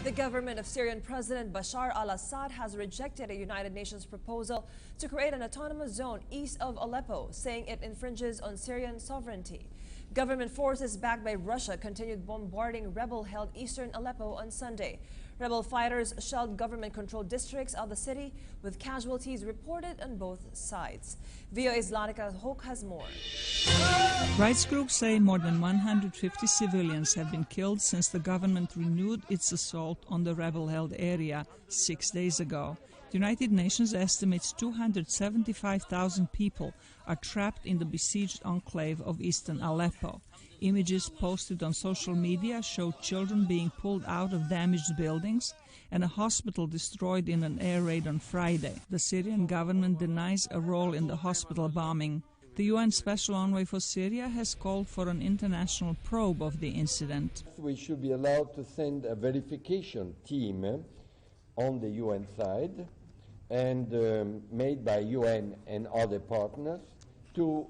The government of Syrian President Bashar al-Assad has rejected a United Nations proposal to create an autonomous zone east of Aleppo, saying it infringes on Syrian sovereignty. Government forces backed by Russia continued bombarding rebel-held eastern Aleppo on Sunday. Rebel fighters shelled government-controlled districts of the city, with casualties reported on both sides. VOA's Lanika Hoke has more. Rights groups say more than 150 civilians have been killed since the government renewed its assault on the rebel-held area 6 days ago. The United Nations estimates 275,000 people are trapped in the besieged enclave of eastern Aleppo. Images posted on social media show children being pulled out of damaged buildings and a hospital destroyed in an air raid on Friday. The Syrian government denies a role in the hospital bombing. The UN Special Envoy for Syria has called for an international probe of the incident. We should be allowed to send a verification team on the UN side and made by UN and other partners to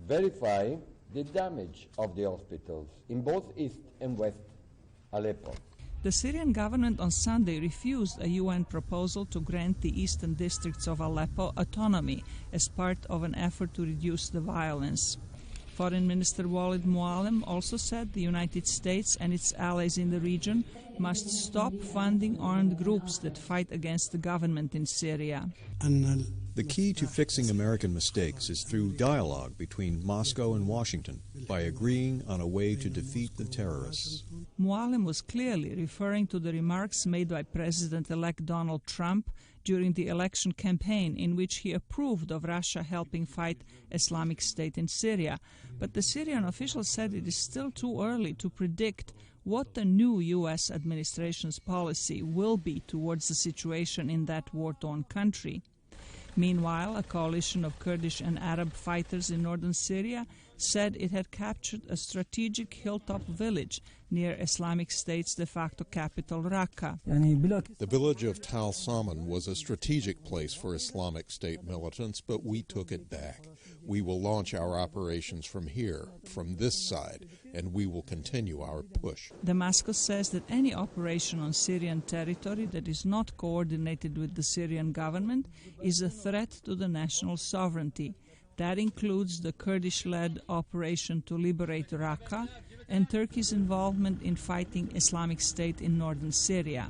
verify the damage of the hospitals in both East and West Aleppo. The Syrian government on Sunday refused a UN proposal to grant the eastern districts of Aleppo autonomy as part of an effort to reduce the violence. Foreign Minister Walid Muallim also said the United States and its allies in the region must stop funding armed groups that fight against the government in Syria. The key to fixing American mistakes is through dialogue between Moscow and Washington by agreeing on a way to defeat the terrorists. Muallim was clearly referring to the remarks made by President-elect Donald Trump during the election campaign, in which he approved of Russia helping fight Islamic State in Syria. But the Syrian official said it is still too early to predict what the new U.S. administration's policy will be towards the situation in that war-torn country. Meanwhile, a coalition of Kurdish and Arab fighters in northern Syria said it had captured a strategic hilltop village near Islamic State's de facto capital, Raqqa. The village of Tal Saman was a strategic place for Islamic State militants, but we took it back. We will launch our operations from here, from this side, and we will continue our push. Damascus says that any operation on Syrian territory that is not coordinated with the Syrian government is a threat to the national sovereignty. That includes the Kurdish-led operation to liberate Raqqa and Turkey's involvement in fighting Islamic State in northern Syria.